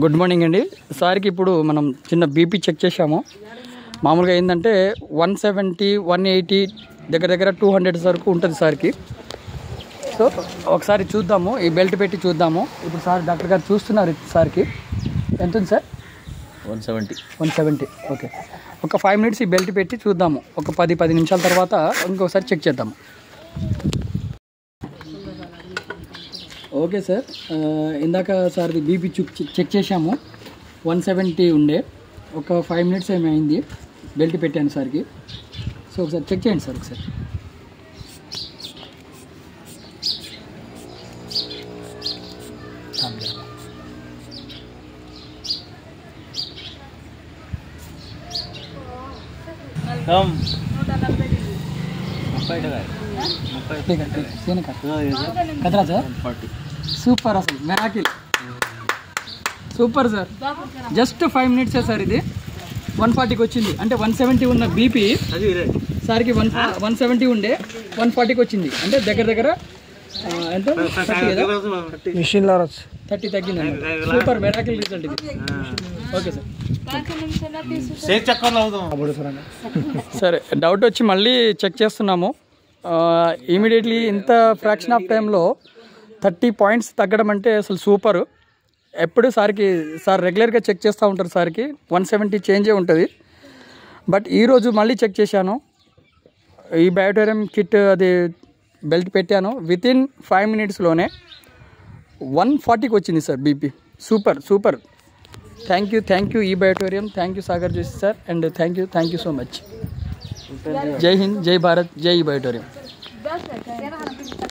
Good morning అండి. సార్కి ఇప్పుడు మనం చిన్న బీపీ చెక్ చేసాము. మామూలుగా ఏంటంటే 170, 180 దగ్గర 200 వరకు ఉంటుంది సార్కి. సో ఒకసారి చూద్దాము, ఈ బెల్ట్ పెట్టి చూద్దాము. ఇప్పుడు సార్ డాక్టర్ గారు చూస్తున్నారు. సార్కి ఎంత ఉంది సార్? 170. ఓకే, ఒక 5 మినిట్స్ ఈ బెల్ట్ పెట్టి చూద్దాము. ఒక 10 నిమిషాల తర్వాత ఇంకొకసారి చెక్ చేద్దాము. ఓకే సార్, ఇందాక సార్ది బీపీ చెక్ చేసాము. 170 ఉండే. ఒక 5 మినిట్స్ ఏమి అయింది, బెల్ట్ పెట్టాను సార్కి. సో ఒకసారి చెక్ చేయండి సార్ ఒకసారి. కదరా సార్? సూపర్, అసలు మెరాకిల్, సూపర్ సార్. జస్ట్ 5 మినిట్సే సార్. ఇది 140కి వచ్చింది. అంటే 170 ఉన్న బీపీ సార్కి 170 ఉండే 140కి వచ్చింది. అంటే దగ్గర ఎంత 30 తగ్గింది. సూపర్ మెరాకిల్ రిజల్ట్ ఇది. Okay sir. సరే, డౌట్ వచ్చి మళ్ళీ చెక్ చేస్తున్నాము. ఇమీడియట్లీ ఇంత ఫ్రాక్షన్ ఆఫ్ టైంలో 30 పాయింట్స్ తగ్గడం అంటే అసలు సూపరు. ఎప్పుడు సార్ రెగ్యులర్గా చెక్ చేస్తూ ఉంటారు. సార్కి 170 చేంజే ఉంటుంది. బట్ ఈరోజు మళ్ళీ చెక్ చేశాను. ఈ బయోటోరియం కిట్ అది బెల్ట్ పెట్టాను. వితిన్ 5 మినిట్స్లోనే 140కి వచ్చింది sir BP. Super. Thank you ఈ బయోటోరియం. Thank you Sagar Joshi sir. And thank you so much. జై హింద్, జై భారత్, జై ఈ బయోటోరియం.